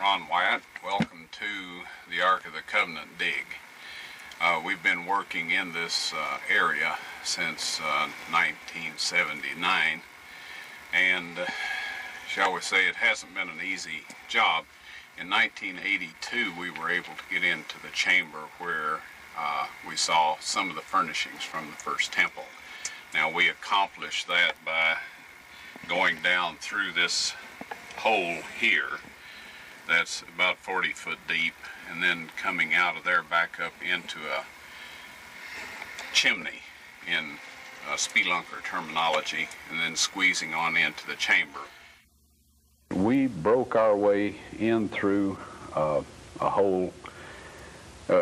Ron Wyatt. Welcome to the Ark of the Covenant dig. We've been working in this area since 1979, and shall we say it hasn't been an easy job. In 1982 we were able to get into the chamber where we saw some of the furnishings from the first temple. Now we accomplished that by going down through this hole here that's about 40 foot deep, and then coming out of there back up into a chimney in spelunker terminology, and then squeezing on into the chamber. We broke our way in through a hole.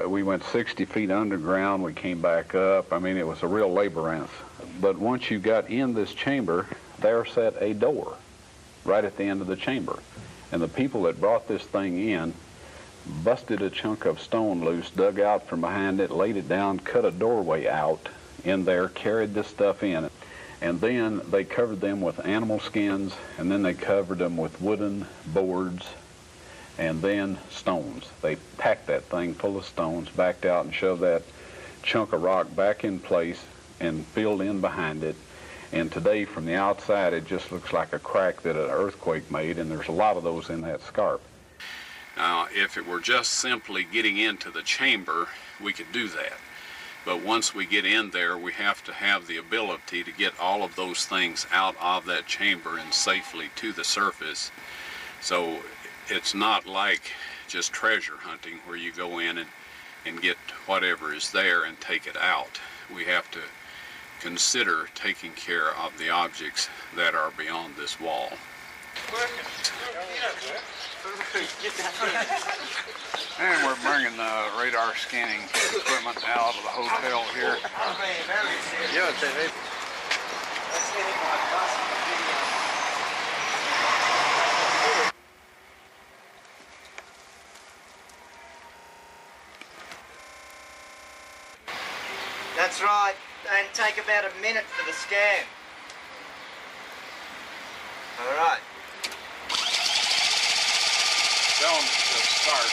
We went 60 feet underground, we came back up. I mean, it was a real labyrinth. But once you got in this chamber, there sat a door right at the end of the chamber. And the people that brought this thing in busted a chunk of stone loose, dug out from behind it, laid it down, cut a doorway out in there, carried this stuff in. And then they covered them with animal skins, and then they covered them with wooden boards, and then stones. They packed that thing full of stones, backed out and shoved that chunk of rock back in place and filled in behind it. And today, from the outside, it just looks like a crack that an earthquake made, and there's a lot of those in that scarp. Now, if it were just simply getting into the chamber, we could do that. But once we get in there, we have to have the ability to get all of those things out of that chamber and safely to the surface. So it's not like just treasure hunting where you go in and get whatever is there and take it out. We have to consider taking care of the objects that are beyond this wall. And we're bringing the radar scanning equipment out of the hotel here. That's right, and take about a minute for the scan. All right. Tell them to start.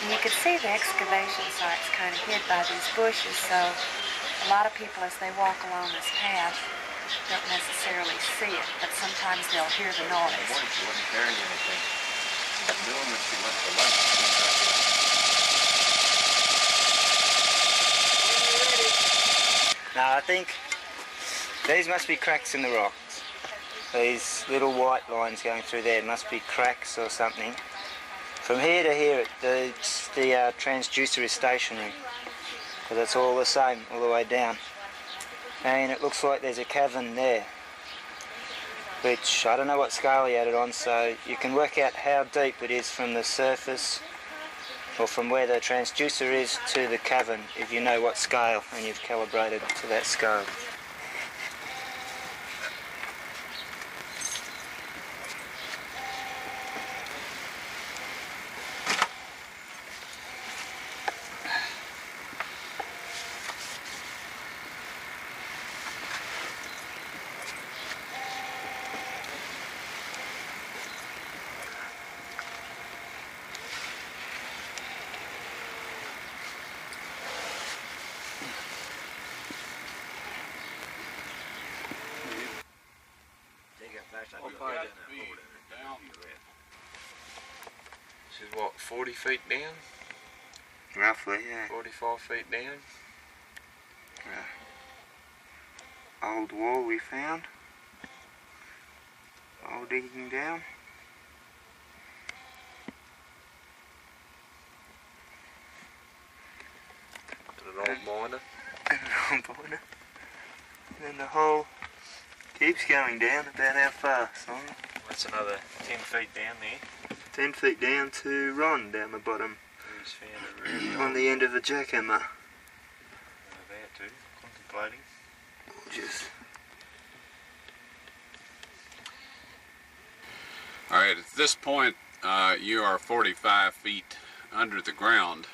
You could see the excavation site's kind of hid by these bushes, so a lot of people as they walk along this path don't necessarily see it, but sometimes they'll hear the noise. Now I think these must be cracks in the rocks. These little white lines going through there must be cracks or something. From here to here, the transducer is stationary, because it's all the same all the way down. And it looks like there's a cavern there, which I don't know what scale he had it on, so you can work out how deep it is from the surface, or from where the transducer is to the cavern, if you know what scale and you've calibrated to that scale. This is what, 40 feet down? Roughly, yeah. 44 feet down? Old wall we found. All digging down. And an old miner. And an old miner. And then the hole keeps going down. About how far, Simon? That's another 10 feet down there. 10 feet down to Ron down the bottom. On the end of the jackhammer. There too, contemplating. Gorgeous. Alright, at this point you are 45 feet under the ground.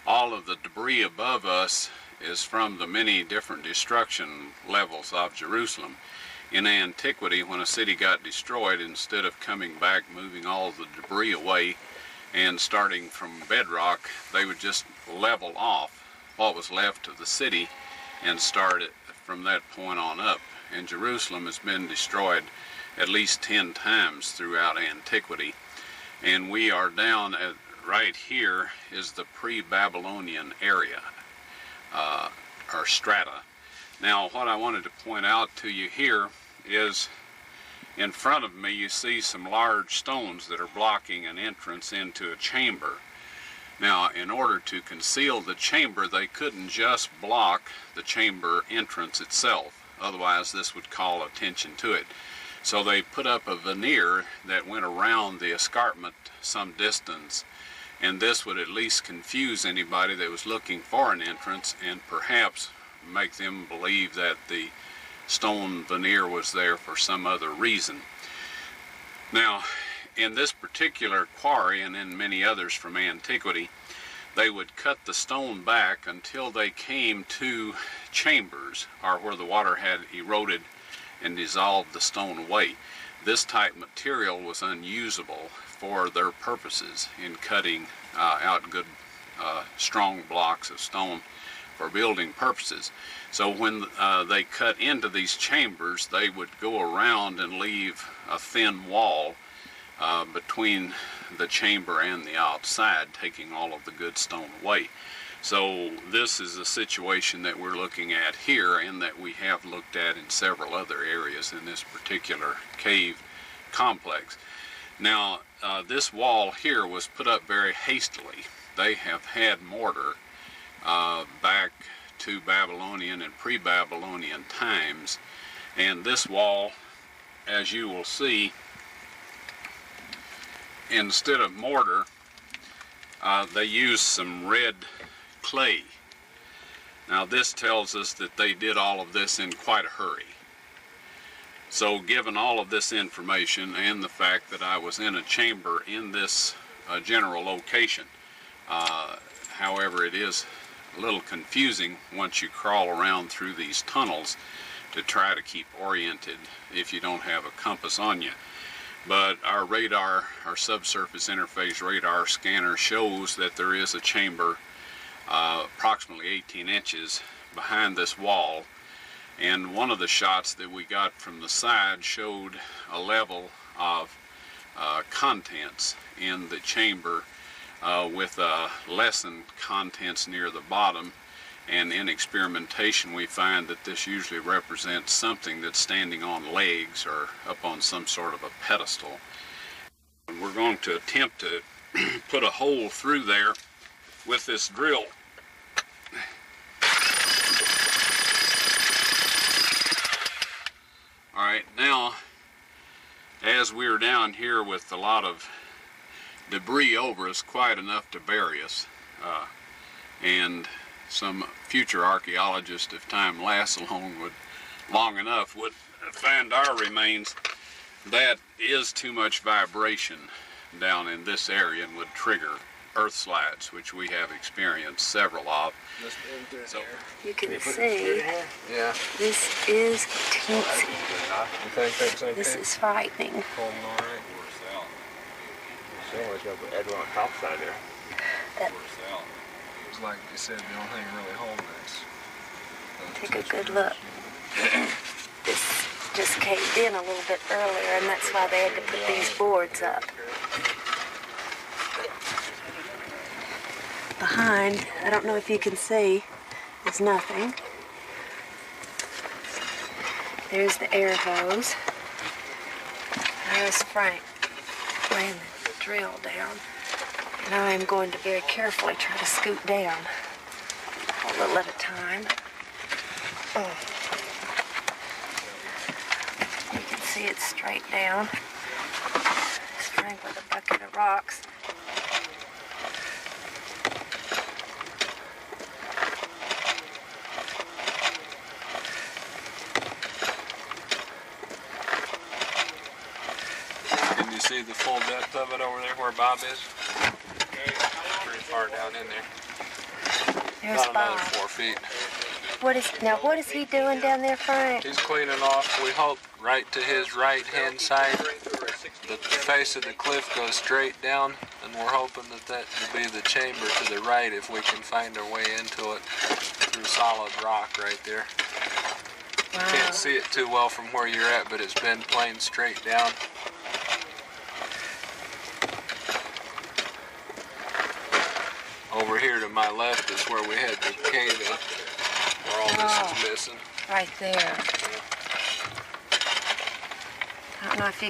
All of the debris above us is from the many different destruction levels of Jerusalem. In antiquity, when a city got destroyed, instead of coming back, moving all the debris away and starting from bedrock, they would just level off what was left of the city and start it from that point on up. And Jerusalem has been destroyed at least 10 times throughout antiquity. And we are down at right here is the pre-Babylonian area, or strata. Now, what I wanted to point out to you here is in front of me you see some large stones that are blocking an entrance into a chamber. Now, in order to conceal the chamber, they couldn't just block the chamber entrance itself, otherwise this would call attention to it. So they put up a veneer that went around the escarpment some distance, and this would at least confuse anybody that was looking for an entrance and perhaps make them believe that the stone veneer was there for some other reason. Now, in this particular quarry and in many others from antiquity, they would cut the stone back until they came to chambers, or where the water had eroded and dissolved the stone away. This type material was unusable for their purposes in cutting out good strong blocks of stone for building purposes. So when they cut into these chambers, they would go around and leave a thin wall between the chamber and the outside, taking all of the good stone away. So this is a situation that we're looking at here, and that we have looked at in several other areas in this particular cave complex. Now, this wall here was put up very hastily. They have had mortar back to Babylonian and pre-Babylonian times, and this wall, as you will see, instead of mortar, they used some red clay. Now, this tells us that they did all of this in quite a hurry. So given all of this information and the fact that I was in a chamber in this general location, however, it is a little confusing once you crawl around through these tunnels to try to keep oriented if you don't have a compass on you. But our radar, our subsurface interface radar scanner, shows that there is a chamber approximately 18 inches behind this wall, and one of the shots that we got from the side showed a level of contents in the chamber with lessened contents near the bottom, and in experimentation we find that this usually represents something that's standing on legs or up on some sort of a pedestal. And we're going to attempt to put a hole through there with this drill. Alright, now as we're down here with a lot of debris over us, quite enough to bury us, and some future archaeologist, if time lasts long enough, would find our remains, that is too much vibration down in this area and would trigger earth slides, which we have experienced several of. So you can see, Yeah. this is teensy. You think that's okay? This is frightening. Holding all right. Someone's got to add on top side there. That, It's like you said, the only thing really holding this. take a good look. This just caved in a little bit earlier, and that's why they had to put these boards up. Behind, I don't know if you can see, there's nothing. There's the air hose. There's Frank laying the drill down. And I am going to very carefully try to scoot down a little at a time. Oh. You can see it's straight down. There's Frank with a bucket rocks. Can you see the full depth of it over there where Bob is? Pretty far down in there. There's About another Bob. 4 feet. What is he doing down there, Frank? He's cleaning off, we hope, right to his right-hand side. The face of the cliff goes straight down, and we're hoping that that will be the chamber to the right if we can find our way into it through solid rock right there. Wow. Can't see it too well from where you're at, but it's been planed straight down. Over here to my left is where we had the cave in, where all this is missing. Right there. I don't know if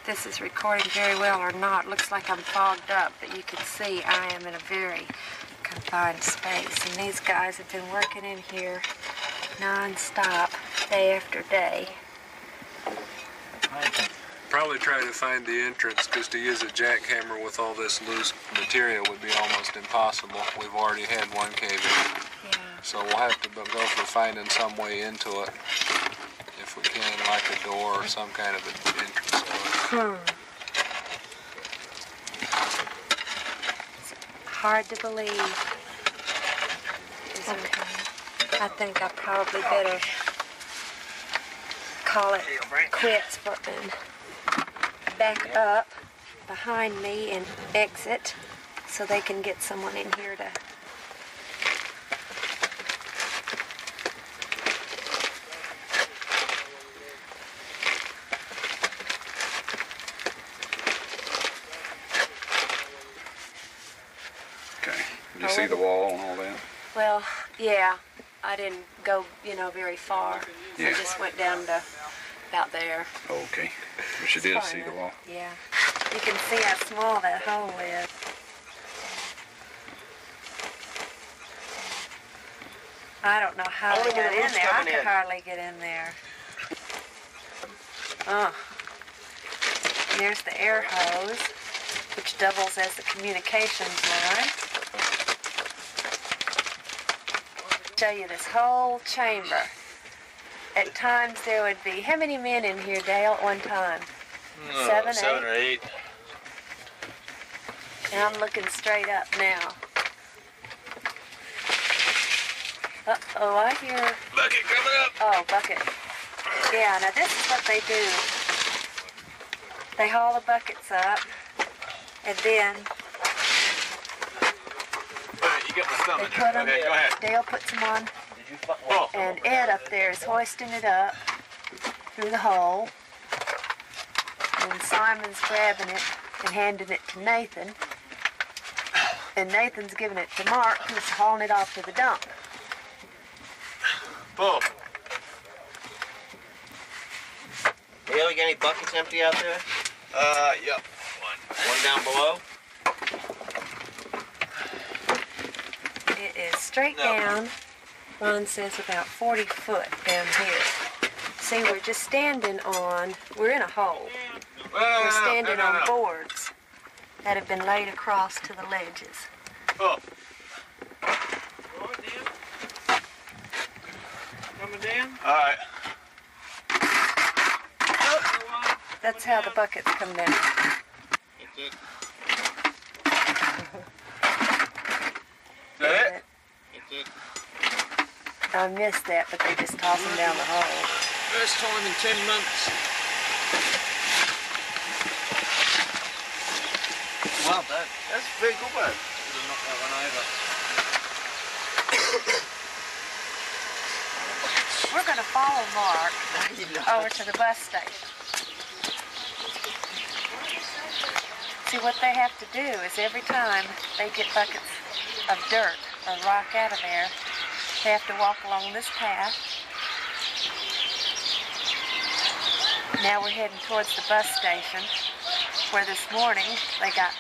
this is recording very well or not. Looks like I'm fogged up, but you can see I am in a very confined space. And these guys have been working in here non-stop, day after day. Probably try to find the entrance, because to use a jackhammer with all this loose material would be almost impossible. We've already had one cave in. Yeah. So we'll have to go for finding some way into it, if we can, like a door or some kind of an entrance to it. It's hard to believe. Okay. I think I probably better call it quits and back up behind me and exit so they can get someone in here to Okay. Did you see the wall and all that? Well, yeah, I didn't go, very far. Yeah. I just went down to about there. Okay. But you did see the wall. Yeah. You can see how small that hole is. I don't know how Only to when get the in roof's there. I coming could in. hardly get in there. Oh. Here's the air hose, which doubles as the communications line. Show you this whole chamber. At times there would be, how many men in here, Dale, at one time? 7, 7 8? or 8. And I'm looking straight up now. Uh-oh, I hear... Bucket coming up. Oh, bucket. Yeah, now this is what they do. They haul the buckets up, and then You got my thumb they in put there. them, Okay, go ahead. Dale puts them on, Oh. and Ed up there is hoisting it up through the hole. And Simon's grabbing it and handing it to Nathan. And Nathan's giving it to Mark, who's hauling it off to the dump. Boom. Dale, you got any buckets empty out there? Yep. One down below? It is straight down. Ron says about 40 foot down here. See, we're just standing on, we're in a hole. We're standing on boards that have been laid across to the ledges. Oh. Coming down? All right. That's how the buckets come down. Is that it? I missed that, but they just toss them down the hole. First time in 10 months. Well, that's a big good one. Knock that one over. We're going to follow Mark over to the bus station. See, what they have to do is every time they get buckets of dirt or rock out of there, they have to walk along this path. Now we're heading towards the bus station, where this morning they got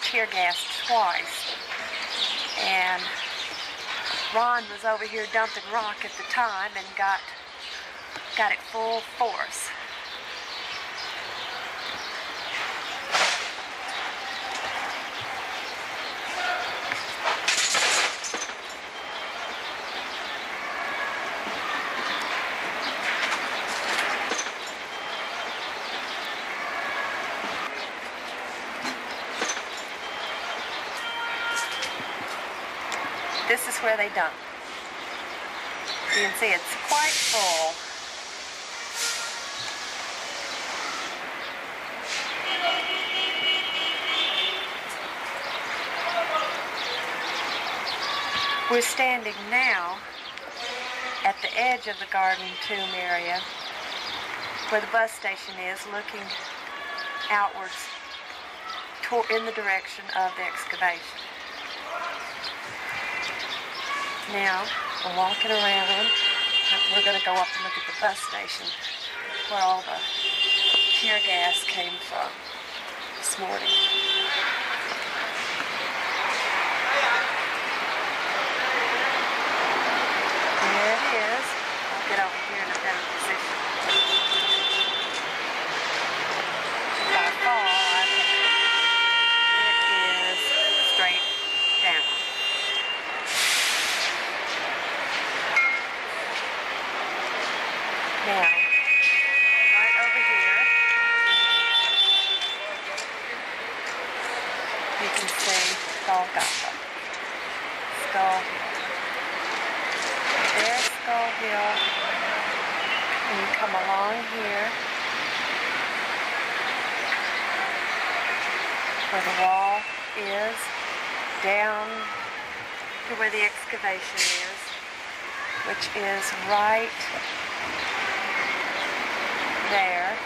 tear gassed twice. And Ron was over here dumping rock at the time and got it full force. is where they dump. You can see it's quite full. We're standing now at the edge of the garden tomb area where the bus station is, looking outwards in the direction of the excavation. Now, we're walking around. We're going to go up and look at the bus station where all the tear gas came from this morning. There it is. I'll get over here in a better position. If I fall, I think it is straight down. Now, right over here, you can see Golgotha, Skull Hill. There's Skull Hill, and you come along here where the wall is, down to where the excavation is, which is right there.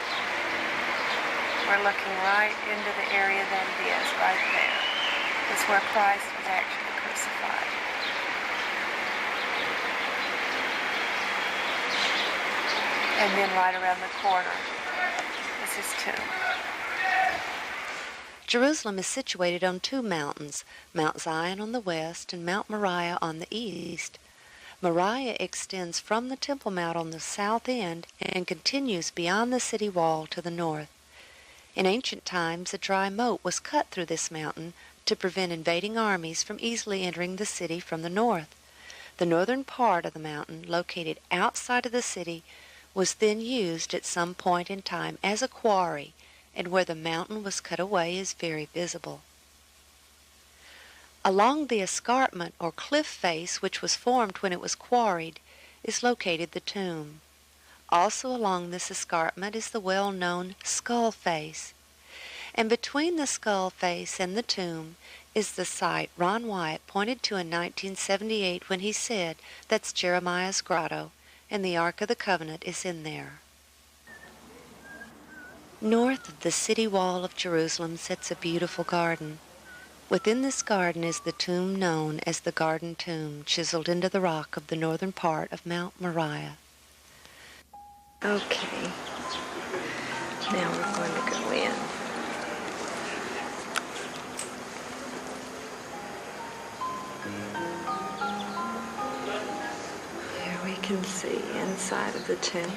We're looking right into the area that it is, right there. It's where Christ was actually crucified. And then right around the corner is his tomb. Jerusalem is situated on two mountains, Mount Zion on the west and Mount Moriah on the east. Moriah extends from the Temple Mount on the south end and continues beyond the city wall to the north. In ancient times, a dry moat was cut through this mountain to prevent invading armies from easily entering the city from the north. The northern part of the mountain, located outside of the city, was then used at some point in time as a quarry, and where the mountain was cut away is very visible. Along the escarpment or cliff face which was formed when it was quarried is located the tomb. Also along this escarpment is the well-known skull face. And between the skull face and the tomb is the site Ron Wyatt pointed to in 1978 when he said that's Jeremiah's grotto and the Ark of the Covenant is in there. North of the city wall of Jerusalem sits a beautiful garden. Within this garden is the tomb known as the Garden Tomb, chiseled into the rock of the northern part of Mount Moriah. Okay, now we're going to go in. Here we can see inside of the tomb.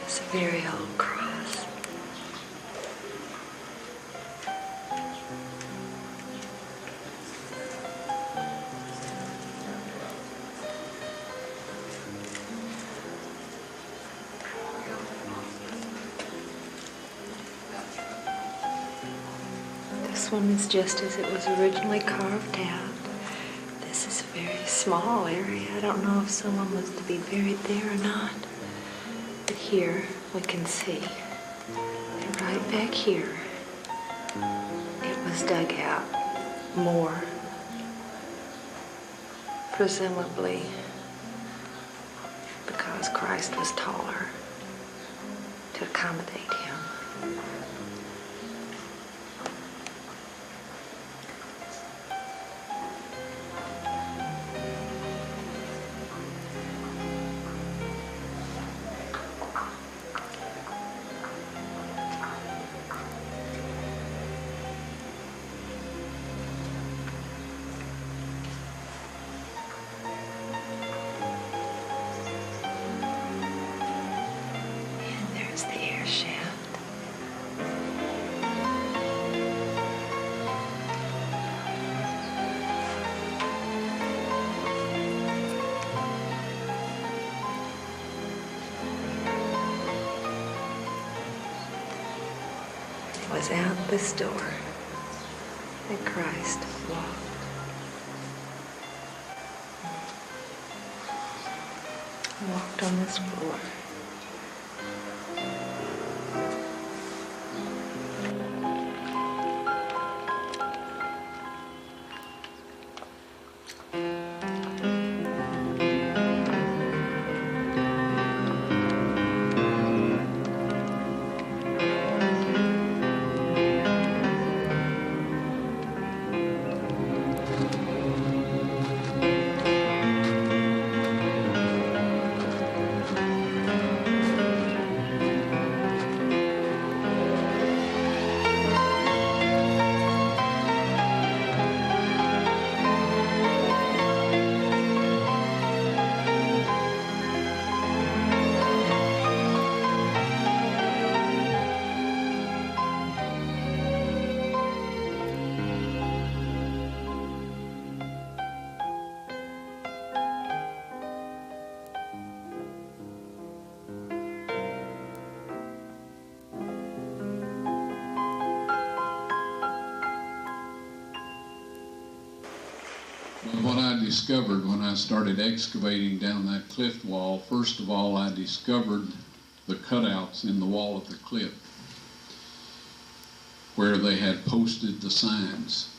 It's a very old cross. This one is just as it was originally carved out. This is a very small area. I don't know if someone was to be buried there or not. But here we can see that right back here it was dug out more, presumably because Christ was taller to accommodate him. There's the air shaft. was out this door that Christ walked. He walked on this floor. What I discovered when I started excavating down that cliff wall, first of all, I discovered the cutouts in the wall of the cliff where they had posted the signs.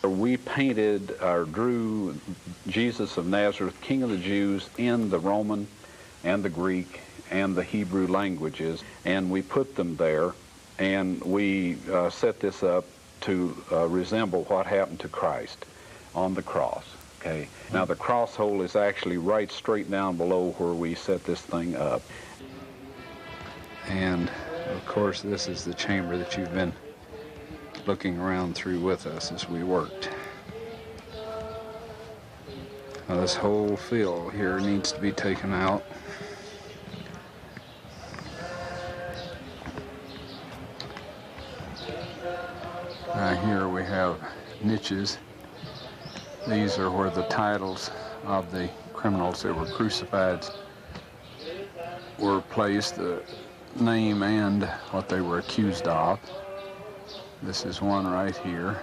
We painted or drew Jesus of Nazareth, King of the Jews, in the Roman and the Greek and the Hebrew languages, and we put them there, and we set this up to resemble what happened to Christ on the cross. Okay. Now the cross hole is actually right straight down below where we set this thing up. And of course this is the chamber that you've been looking around through with us as we worked. Now this whole fill here needs to be taken out. Here we have niches. These are where the titles of the criminals that were crucified were placed, the name and what they were accused of. This is one right here.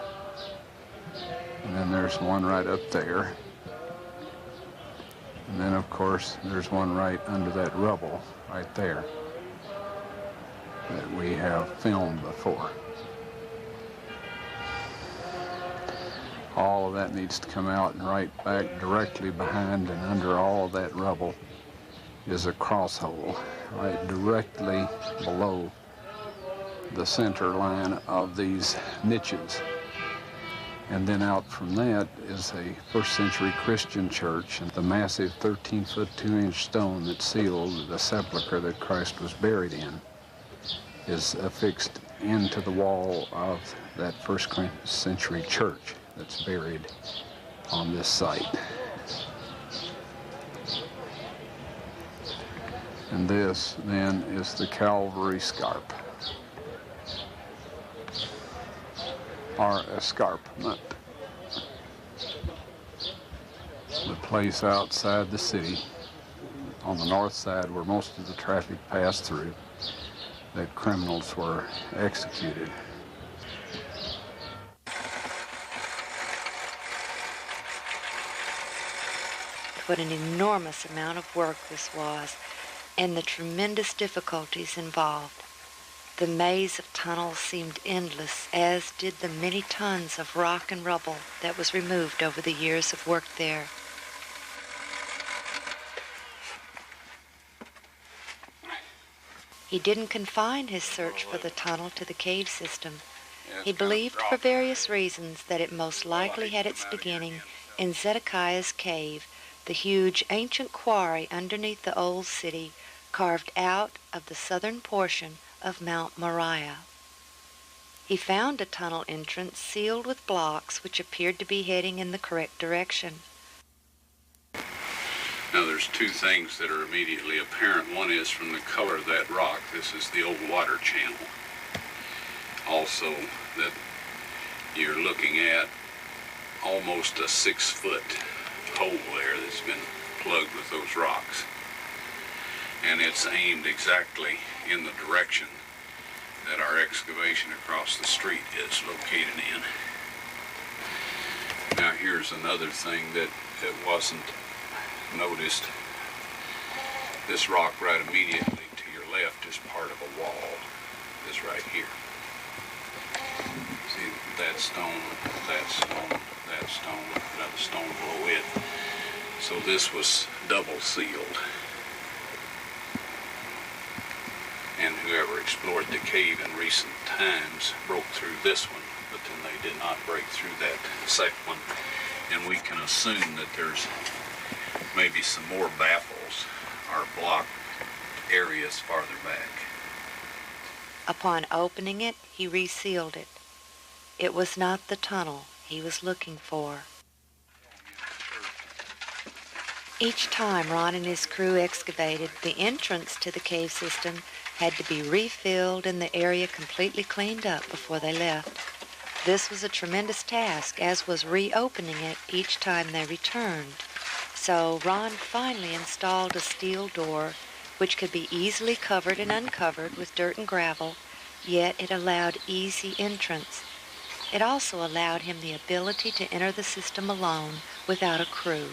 And then there's one right up there. And then, of course, there's one right under that rubble right there that we have filmed before. All of that needs to come out, and right back directly behind and under all of that rubble is a cross hole right directly below the center line of these niches. And then out from that is a first century Christian church, and the massive 13-foot 2-inch stone that sealed the sepulcher that Christ was buried in is affixed into the wall of that first century church that's buried on this site. And this then is the Calvary Scarp, or escarpment, the place outside the city on the north side where most of the traffic passed through that criminals were executed. What an enormous amount of work this was, and the tremendous difficulties involved. The maze of tunnels seemed endless, as did the many tons of rock and rubble that was removed over the years of work there. He didn't confine his search for the tunnel to the cave system. He believed for various reasons that it most likely had its beginning in Zedekiah's cave, the huge ancient quarry underneath the old city, carved out of the southern portion of Mount Moriah. He found a tunnel entrance sealed with blocks which appeared to be heading in the correct direction. Now there's two things that are immediately apparent. One is from the color of that rock. This is the old water channel. Also that you're looking at almost a 6-foot hole there that's been plugged with those rocks. And it's aimed exactly in the direction that our excavation across the street is located in. Now here's another thing that wasn't noticed. This rock right immediately to your left is part of a wall. This right here. See that stone, that stone, that stone, another stone below it. So this was double sealed. And whoever explored the cave in recent times broke through this one, but then they did not break through that second one. And we can assume that there's maybe some more baffles or blocked areas farther back. Upon opening it, he resealed it. It was not the tunnel he was looking for. Each time Ron and his crew excavated, the entrance to the cave system had to be refilled and the area completely cleaned up before they left. This was a tremendous task, as was reopening it each time they returned. So Ron finally installed a steel door which could be easily covered and uncovered with dirt and gravel, yet it allowed easy entrance. It also allowed him the ability to enter the system alone without a crew.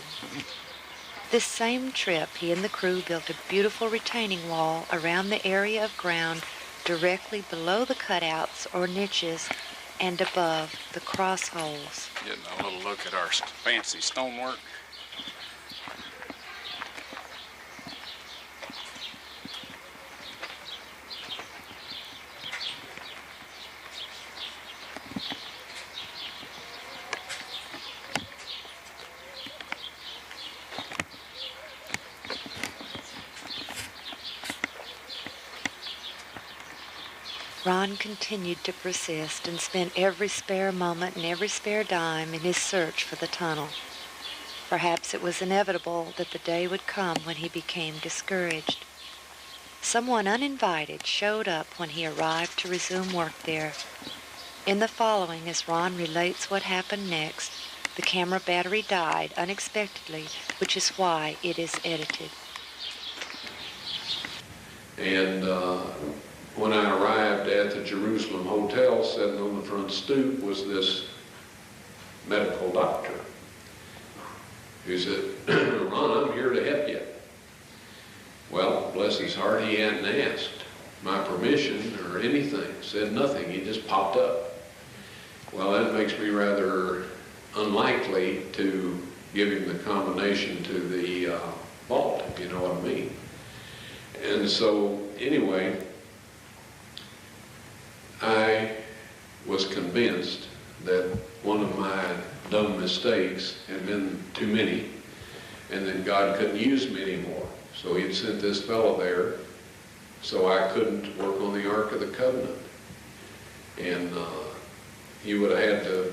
This same trip, he and the crew built a beautiful retaining wall around the area of ground directly below the cutouts or niches and above the cross holes. Getting a little look at our fancy stonework. Ron continued to persist and spent every spare moment and every spare dime in his search for the tunnel. Perhaps it was inevitable that the day would come when he became discouraged. Someone uninvited showed up when he arrived to resume work there. In the following, as Ron relates what happened next, the camera battery died unexpectedly, which is why it is edited. And when I arrived at the Jerusalem Hotel, sitting on the front stoop was this medical doctor who said, "Ron, I'm here to help you." Well, bless his heart, he hadn't asked my permission or anything, said nothing, he just popped up. Well, that makes me rather unlikely to give him the combination to the vault, if you know what I mean. And so, anyway, I was convinced that one of my dumb mistakes had been too many, and that God couldn't use me anymore. So he had sent this fellow there so I couldn't work on the Ark of the Covenant. And he would have had to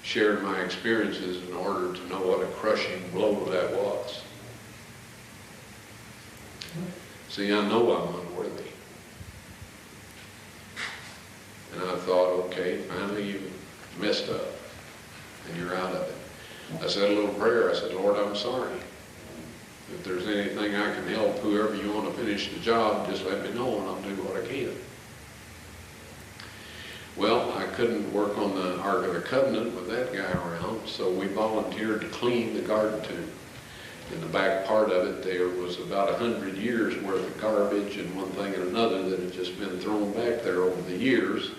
share my experiences in order to know what a crushing blow that was. See, I know I'm unworthy. And I thought, okay, finally you messed up and you're out of it. I said a little prayer. I said, "Lord, I'm sorry. If there's anything I can help, whoever you want to finish the job, just let me know and I'll do what I can." Well, I couldn't work on the Ark of the Covenant with that guy around, so we volunteered to clean the garden tomb. In the back part of it, there was about 100 years worth of garbage and one thing and another that had just been thrown back there over the years.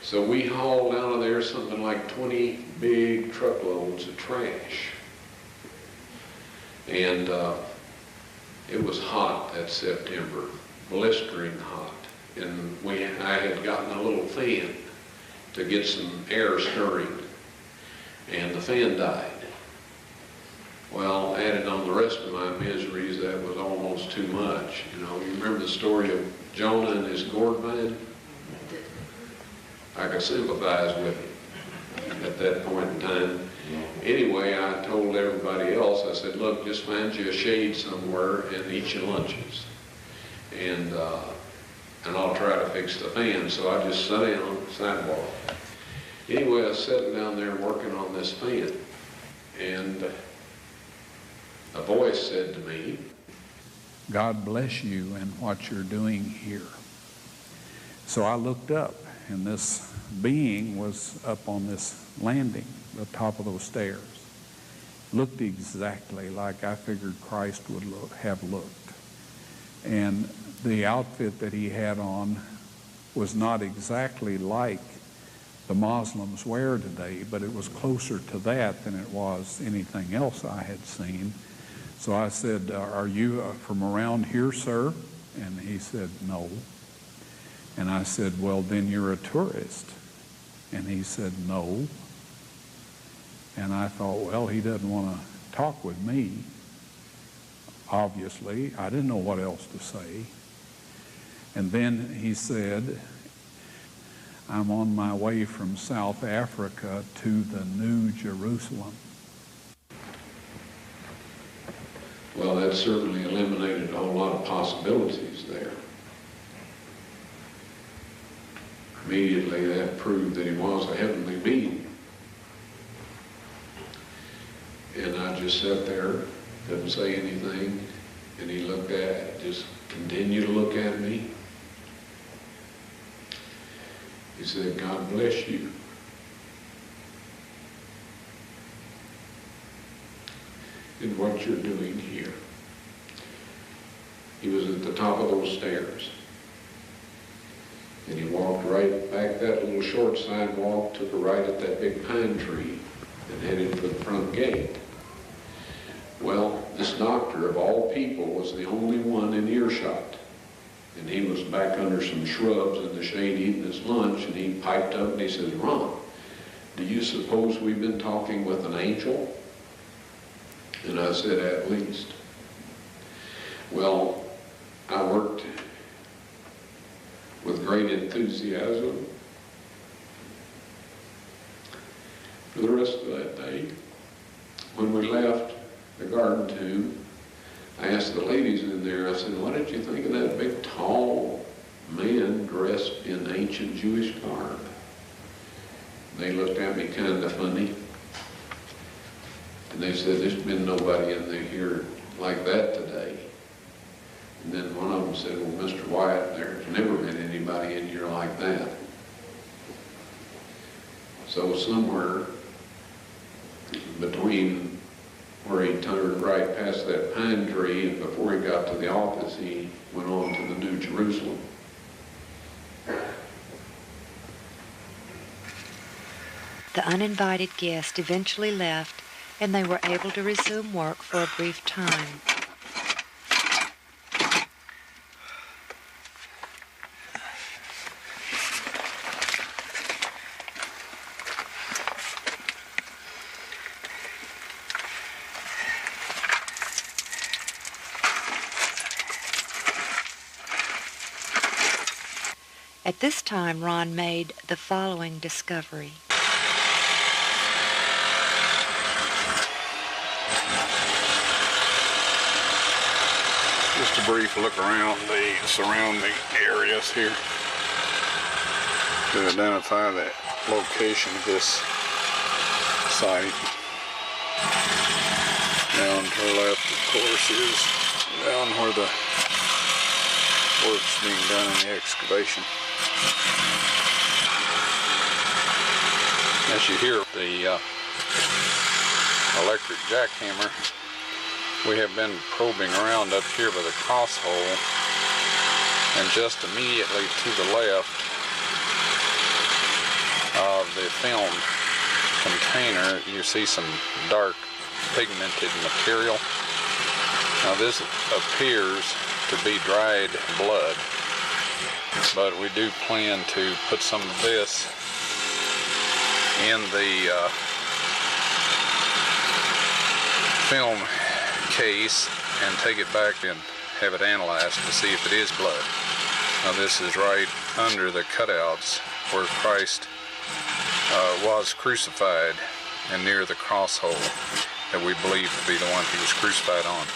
So we hauled out of there something like 20 big truckloads of trash. And it was hot that September, blistering hot. And I had gotten a little fan to get some air stirring, and the fan died. Well, added on the rest of my miseries, that was almost too much. You know, you remember the story of Jonah and his gourd vine? I could sympathize with him at that point in time. Anyway, I told everybody else, I said, "Look, just find you a shade somewhere and eat your lunches. And I'll try to fix the fan." So I just sat down on the sidewalk. Anyway, I was sitting down there working on this fan, and a voice said to me, "God bless you and what you're doing here." So I looked up, and this being was up on this landing, the top of those stairs. Looked exactly like I figured Christ would have looked. And the outfit that he had on was not exactly like the Muslims wear today, but it was closer to that than it was anything else I had seen. So I said, "Are you from around here, sir?" And he said, "No." And I said, "Well, then you're a tourist." And he said, "No." And I thought, well, he doesn't want to talk with me. Obviously, I didn't know what else to say. And then he said, "I'm on my way from South Africa to the New Jerusalem." Well, that certainly eliminated a whole lot of possibilities there. Immediately that proved that he was a heavenly being. And I just sat there, didn't say anything, and he just continued to look at me. He said, "God bless you." And what you're doing here. He was at the top of those stairs. And he walked right back that little short sidewalk, took a right at that big pine tree, and headed for the front gate. Well, this doctor, of all people, was the only one in earshot. And he was back under some shrubs in the shade eating his lunch, and he piped up and he says, "Ron, do you suppose we've been talking with an angel?" And I said, "At least." Well, I worked with great enthusiasm for the rest of that day. When we left the garden tomb, I asked the ladies in there, I said, "What did you think of that big, tall man dressed in ancient Jewish garb?" They looked at me kind of funny. And they said, "There's been nobody in here like that today." And then one of them said, "Well, Mr. Wyatt, there's never been anybody in here like that." So somewhere between where he turned right past that pine tree and before he got to the office, he went on to the New Jerusalem. The uninvited guest eventually left, and they were able to resume work for a brief time. At this time, Ron made the following discovery. Just a brief look around the surrounding areas here to identify the location of this site. Down to the left, of course, is down where the work's being done in the excavation. As you hear the electric jackhammer, we have been probing around up here by the cross hole, and just immediately to the left of the film container, you see some dark pigmented material. Now this appears to be dried blood, but we do plan to put some of this in the film case and take it back and have it analyzed to see if it is blood. Now this is right under the cutouts where Christ was crucified and near the cross hole that we believe to be the one he was crucified on.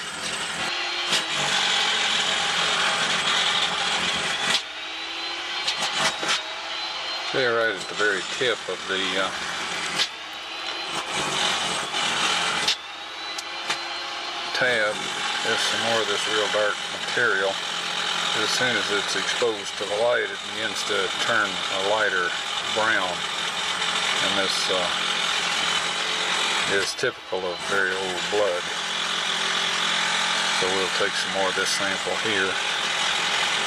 There, right at the very tip of the tab, there's some more of this real dark material. as soon as it's exposed to the light, it begins to turn a lighter brown. And this is typical of very old blood. So we'll take some more of this sample here.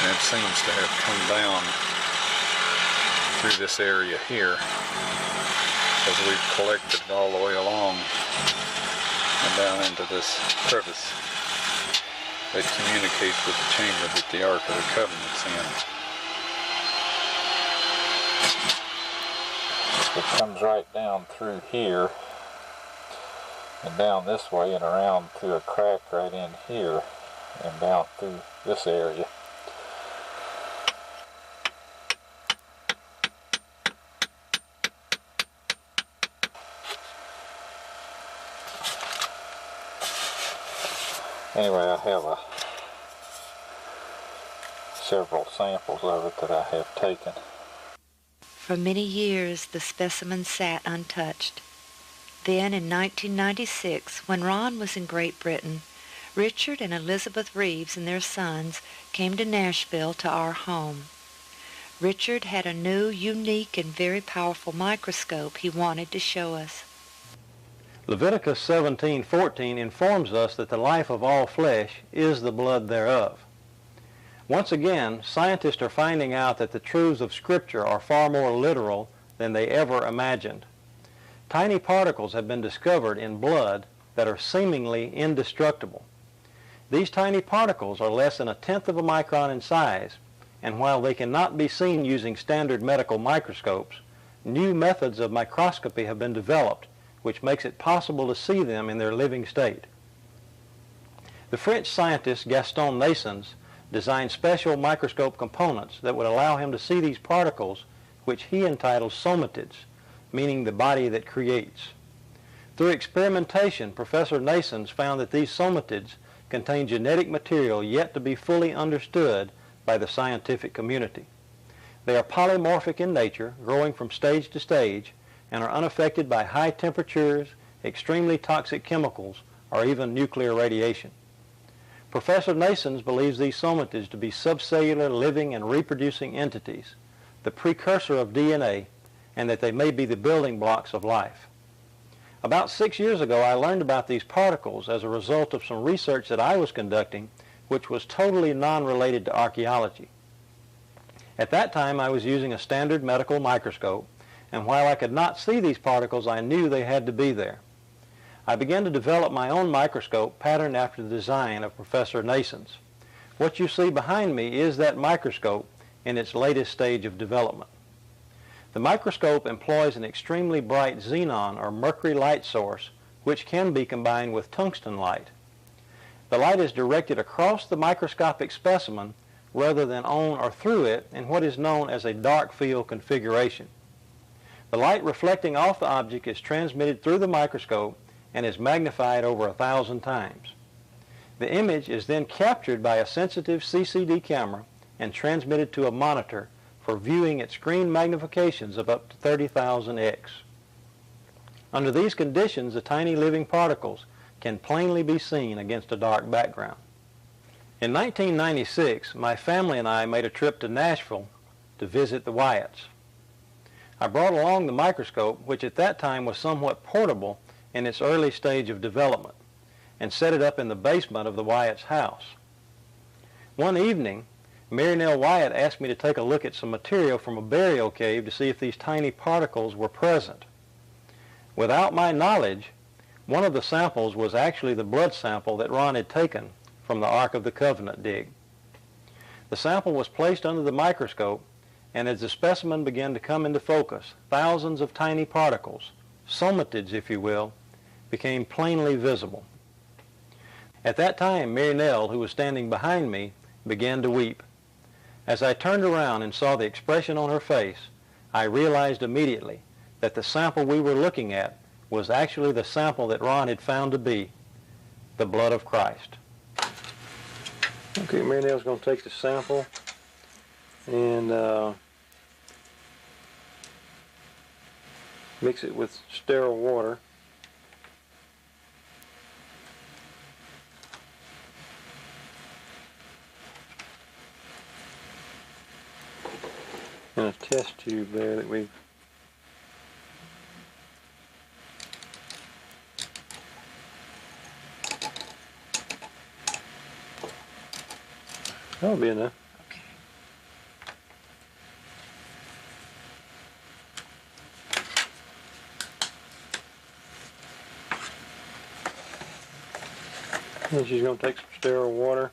And it seems to have come down through this area here, as we've collected it all the way along and down into this crevice that communicates with the chamber that the Ark of the Covenant's in. It comes right down through here and down this way and around through a crack right in here and down through this area. Anyway, I have several samples of it that I have taken. For many years, the specimen sat untouched. Then, in 1996, when Ron was in Great Britain, Richard and Elizabeth Reeves and their sons came to Nashville to our home. Richard had a new, unique, and very powerful microscope he wanted to show us. Leviticus 17:14 informs us that the life of all flesh is the blood thereof. Once again, scientists are finding out that the truths of Scripture are far more literal than they ever imagined. Tiny particles have been discovered in blood that are seemingly indestructible. These tiny particles are less than 1/10 of a micron in size, and while they cannot be seen using standard medical microscopes, new methods of microscopy have been developed which makes it possible to see them in their living state. The French scientist Gaston Naessens designed special microscope components that would allow him to see these particles, which he entitled somatids, meaning the body that creates. Through experimentation, Professor Naessens found that these somatids contain genetic material yet to be fully understood by the scientific community. They are polymorphic in nature, growing from stage to stage, and are unaffected by high temperatures, extremely toxic chemicals, or even nuclear radiation. Professor Naessens believes these somatids to be subcellular living and reproducing entities, the precursor of DNA, and that they may be the building blocks of life. About 6 years ago, I learned about these particles as a result of some research that I was conducting, which was totally non-related to archaeology. At that time, I was using a standard medical microscope, and while I could not see these particles, I knew they had to be there. I began to develop my own microscope patterned after the design of Professor Naessens. What you see behind me is that microscope in its latest stage of development. The microscope employs an extremely bright xenon or mercury light source, which can be combined with tungsten light. The light is directed across the microscopic specimen rather than on or through it in what is known as a dark field configuration. The light reflecting off the object is transmitted through the microscope and is magnified over 1,000 times. The image is then captured by a sensitive CCD camera and transmitted to a monitor for viewing at screen magnifications of up to 30,000x. Under these conditions, the tiny living particles can plainly be seen against a dark background. In 1996, my family and I made a trip to Nashville to visit the Wyatts. I brought along the microscope, which at that time was somewhat portable in its early stage of development, and set it up in the basement of the Wyatt's house. One evening, Mary Nell Wyatt asked me to take a look at some material from a burial cave to see if these tiny particles were present. Without my knowledge, one of the samples was actually the blood sample that Ron had taken from the Ark of the Covenant dig. The sample was placed under the microscope, and as the specimen began to come into focus, thousands of tiny particles, somatids if you will, became plainly visible. At that time, Mary Nell, who was standing behind me, began to weep. As I turned around and saw the expression on her face, I realized immediately that the sample we were looking at was actually the sample that Ron had found to be the blood of Christ. Okay, Mary Nell's going to take the sample and mix it with sterile water. And a test tube there that we've that'll be enough. And she's going to take some sterile water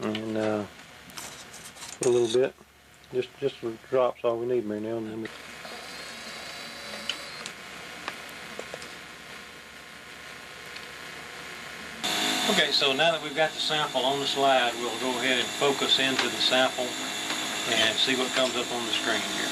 and put a little bit, just some drops, all we need, Mary Nell. Okay, so now that we've got the sample on the slide, we'll go ahead and focus into the sample and see what comes up on the screen here.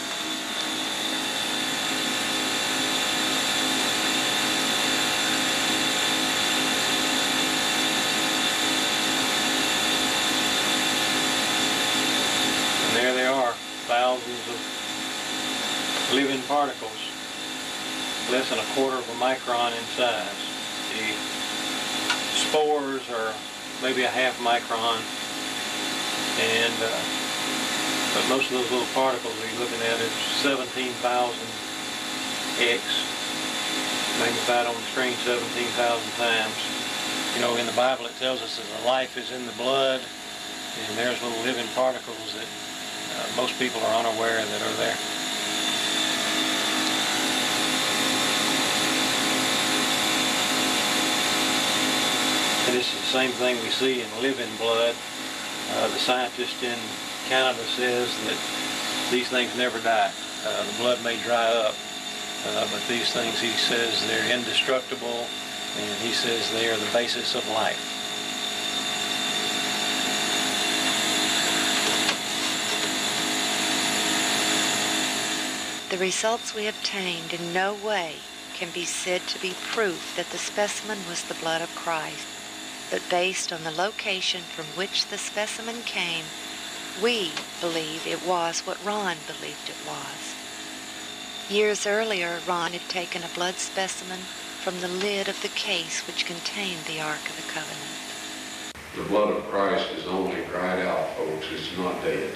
And there they are, thousands of living particles, less than a quarter of a micron in size. The spores are maybe a half micron, and but most of those little particles that you're looking at is 17,000 x magnified on the screen 17,000 times. You know, in the Bible it tells us that the life is in the blood, and there's little living particles that most people are unaware that are there. And this is the same thing we see in living blood. The scientist in Canada says that these things never die. The blood may dry up, but these things, he says, they're indestructible, and he says they are the basis of life. The results we obtained in no way can be said to be proof that the specimen was the blood of Christ, but based on the location from which the specimen came, we believe it was what Ron believed it was. Years earlier, Ron had taken a blood specimen from the lid of the case which contained the Ark of the Covenant. The blood of Christ is only dried out, folks. It's not dead.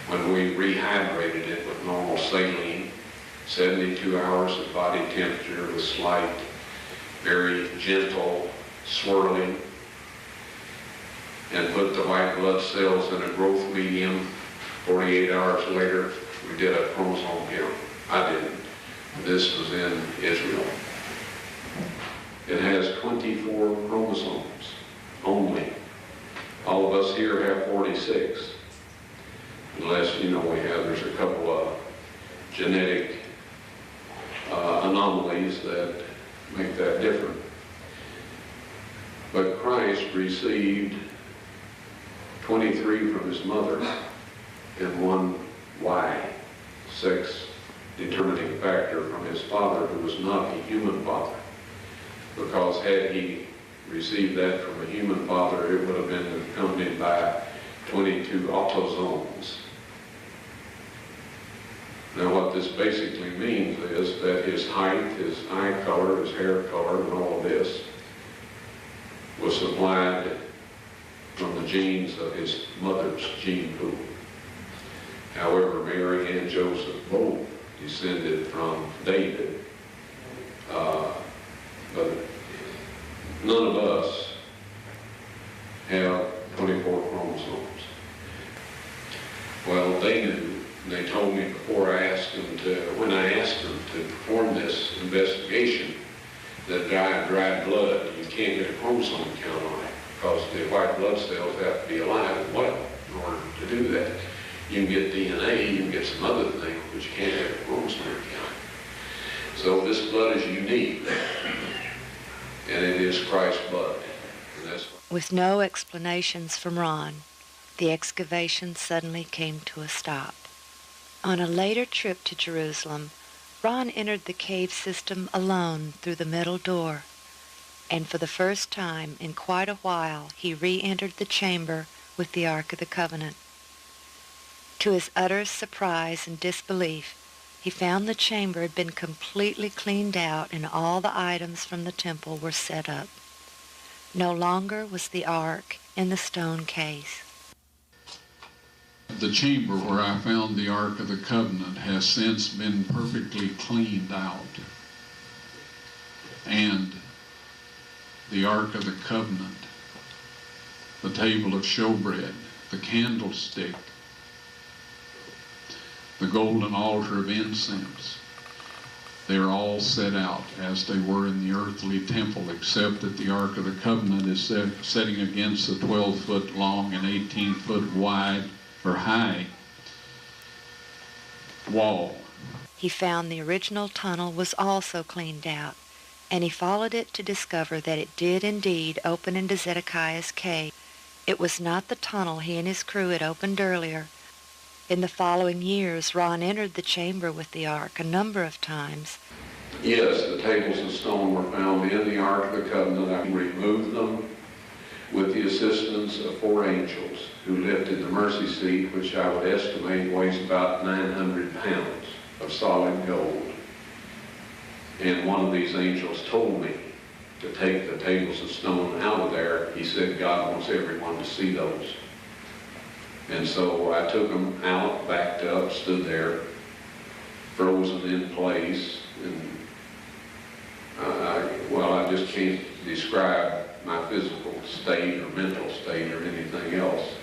When we rehydrated it with normal saline, 72 hours at body temperature with slight, very gentle swirling, and put the white blood cells in a growth medium, 48 hours later, we did a chromosome count. I didn't. This was in Israel. It has 24 chromosomes only. All of us here have 46. Unless, you know, there's a couple of genetic anomalies that make that different. But Christ received 23 from his mother and 1 Y, sex determining factor, from his father, who was not a human father. Because had he received that from a human father, it would have been accompanied by 22 autosomes. Now what this basically means is that his height, his eye color, his hair color, and all of this was supplied from the genes of his mother's gene pool. However, Mary and Joseph both descended from David, but none of us have 24 chromosomes. Well, they knew. They told me before I asked them when I asked them to perform this investigation, that dried blood, you can't get a chromosome count on it because the white blood cells have to be alive and well in order to do that. You can get DNA, you can get some other things, but you can't have a chromosome count. So this blood is unique, and it is Christ's blood. And that's With no explanations from Ron, the excavation suddenly came to a stop. On a later trip to Jerusalem, Ron entered the cave system alone through the middle door, and for the first time in quite a while he re-entered the chamber with the Ark of the Covenant. To his utter surprise and disbelief, he found the chamber had been completely cleaned out and all the items from the temple were set up. No longer was the Ark in the stone case. The chamber where I found the Ark of the Covenant has since been perfectly cleaned out. And the Ark of the Covenant, the table of showbread, the candlestick, the golden altar of incense, they're all set out as they were in the earthly temple, except that the Ark of the Covenant is setting against a 12-foot long and 18-foot wide or high wall. He found the original tunnel was also cleaned out, and he followed it to discover that it did indeed open into Zedekiah's cave. It was not the tunnel he and his crew had opened earlier. In the following years, Ron entered the chamber with the ark a number of times. Yes, the tables of stone were found in the Ark of the Covenant. I removed them with the assistance of 4 angels who lifted the mercy seat, which I would estimate weighs about 900 pounds of solid gold. And one of these angels told me to take the tables of stone out of there. He said God wants everyone to see those. And so I took them out, backed up, stood there, frozen in place, and I just can't describe my physical state or mental state or anything else.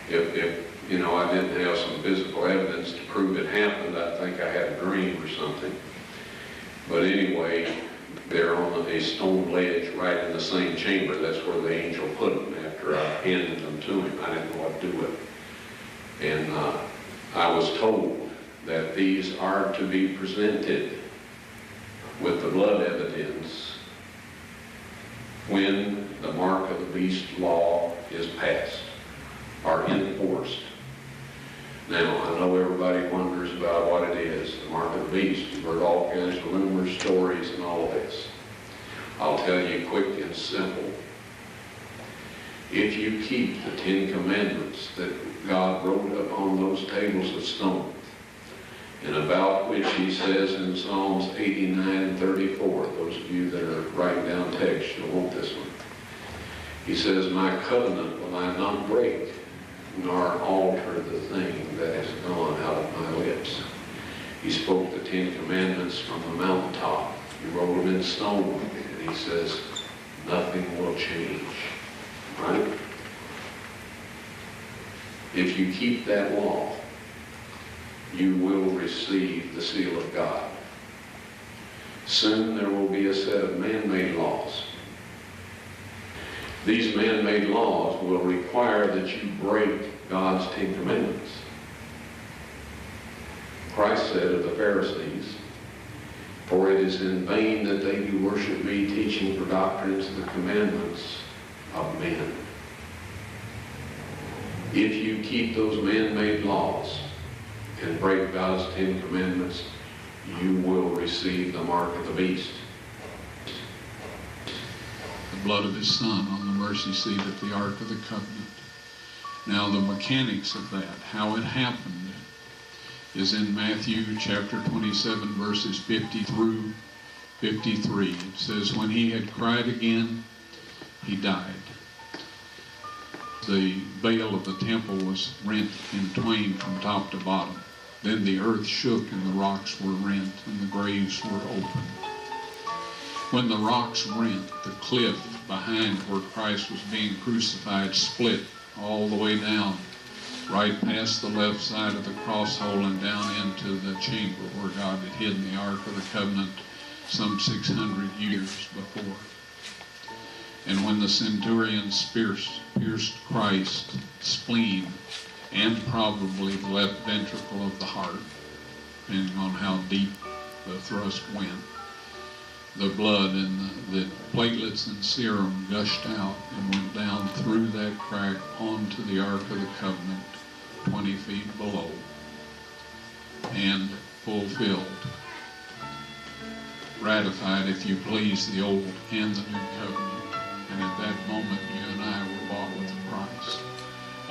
If I didn't have some physical evidence to prove it happened, I think I had a dream or something. But anyway, they're on a stone ledge right in the same chamber. That's where the angel put them after I handed them to him. I didn't know what to do with them. And I was told that these are to be presented with the blood evidence when the mark of the beast law is passed or enforced. Now, I know everybody wonders about what it is, the mark of the beast. You've heard all kinds of rumors, stories, and all of this. I'll tell you quick and simple. If you keep the 10 Commandments that God wrote upon those tables of stone, and about which he says in Psalms 89:34, those of you that are writing down text, you'll want this one. He says, my covenant will I not break, nor alter the thing that has gone out of my lips. He spoke the 10 Commandments from the mountaintop. He wrote them in stone, and he says, nothing will change. Right? If you keep that law, you will receive the seal of God. Soon there will be a set of man-made laws. These man-made laws will require that you break God's 10 Commandments. Christ said of the Pharisees, for it is in vain that they do worship me, teaching for doctrines the commandments of men. If you keep those man-made laws and break God's 10 Commandments, you will receive the mark of the beast. The blood of his Son on the mercy seat at the Ark of the Covenant. Now the mechanics of that, how it happened, is in Matthew chapter 27, verses 50 through 53. It says, when he had cried again, he died. The veil of the temple was rent in twain from top to bottom. Then the earth shook and the rocks were rent and the graves were opened. When the rocks rent, the cliff behind where Christ was being crucified split all the way down, right past the left side of the cross hole and down into the chamber where God had hidden the Ark of the Covenant some 600 years before. And when the centurions pierced Christ's spleen and probably the left ventricle of the heart, depending on how deep the thrust went, the blood and the platelets and serum gushed out and went down through that crack onto the Ark of the Covenant, 20 feet below, and fulfilled, ratified, if you please, the Old and the New Covenant. And at that moment, you and I were bought with a price,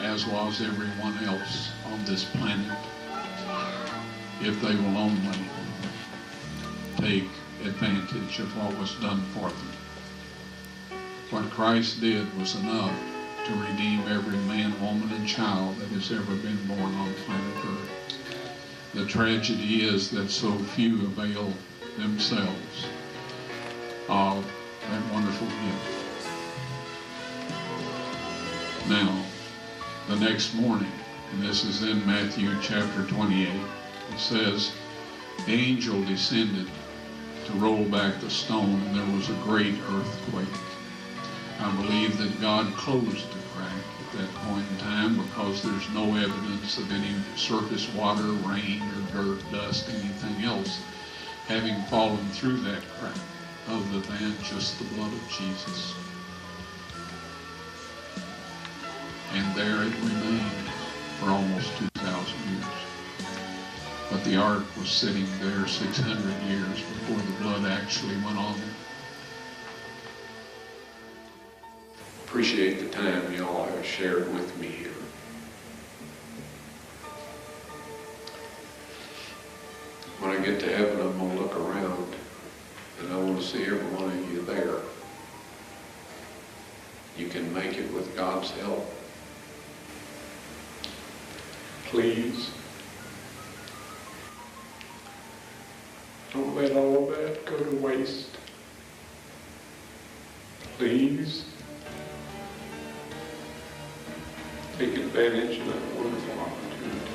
as was everyone else on this planet, if they will only take advantage of what was done for them. What Christ did was enough to redeem every man, woman, and child that has ever been born on planet Earth. The tragedy is that so few avail themselves of that wonderful gift. Now, the next morning, and this is in Matthew chapter 28, it says, the angel descended to roll back the stone, and there was a great earthquake. I believe that God closed the crack at that point in time because there's no evidence of any surface water, rain, or dirt, dust, anything else having fallen through that crack other than just the blood of Jesus. And there it remained for almost 2,000 years. But the ark was sitting there 600 years before the blood actually went on it. Appreciate the time you all have shared with me here. When I get to heaven, I'm going to look around, and I want to see every one of you there. You can make it with God's help. Please, don't let all of that go to waste. Please, take advantage of that wonderful opportunity.